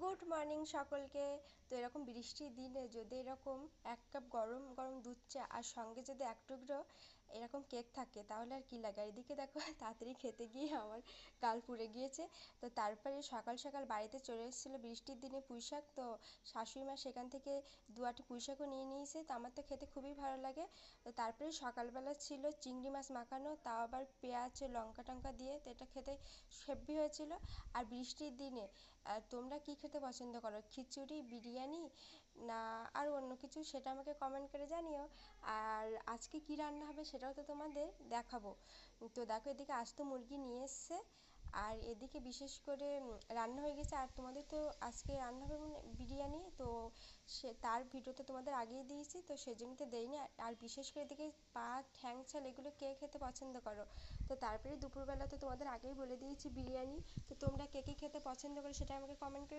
Good morning সকলকে। তো এরকম বৃষ্টির দিনে যদি এরকম এক কাপ গরম গরম দুধ চা আর সঙ্গে যদি এক টুকরো এরকম কেক থাকে তাহলে আর কি লাগে। আর এদিকে দেখো তাড়াতাড়ি খেতে গিয়ে আমার গাল পুড়ে গিয়েছে। তো তারপরে সকাল সকাল বাড়িতে চলে এসেছিলো বৃষ্টির দিনে পুঁইশাক, তো শাশুড়ি মা সেখান থেকে দু আটি পুঁইশাকও নিয়ে নিয়েছে। তো আমার তো খেতে খুবই ভালো লাগে। তো তারপরে সকালবেলা ছিল চিংড়ি মাছ মাখানো, তাও আবার পেঁয়াজ লঙ্কা টঙ্কা দিয়ে, তো এটা খেতে হেব্বি হয়েছিল। আর বৃষ্টির দিনে তোমরা কি খেতে পছন্দ করো, খিচুড়ি, বিরিয়ানি, না আর অন্য কিছু, সেটা আমাকে কমেন্ট করে জানিও। আর আজকে কি রান্না হবে সেটাও তো তোমাদের দেখাবো। তো দেখো এদিকে আজ তো মুরগি নিয়ে এসছে, আর এদিকে বিশেষ করে রান্না হয়ে গেছে। আর তোমাদের তো আজকে রান্না হবে মানে বিরিয়ানি, তো সে তার ভিডিও তো তোমাদের আগেই দিয়েছি, তো সেজন্য তো দেইনি। আর বিশেষ করে এদিকে পা, ঠ্যাং, ছাল এগুলো কে খেতে পছন্দ করো। তো তারপরে দুপুরবেলা তো তোমাদের আগেই বলে দিয়েছি বিরিয়ানি। তো তোমরা কে কে খেতে পছন্দ করো সেটা আমাকে কমেন্ট করে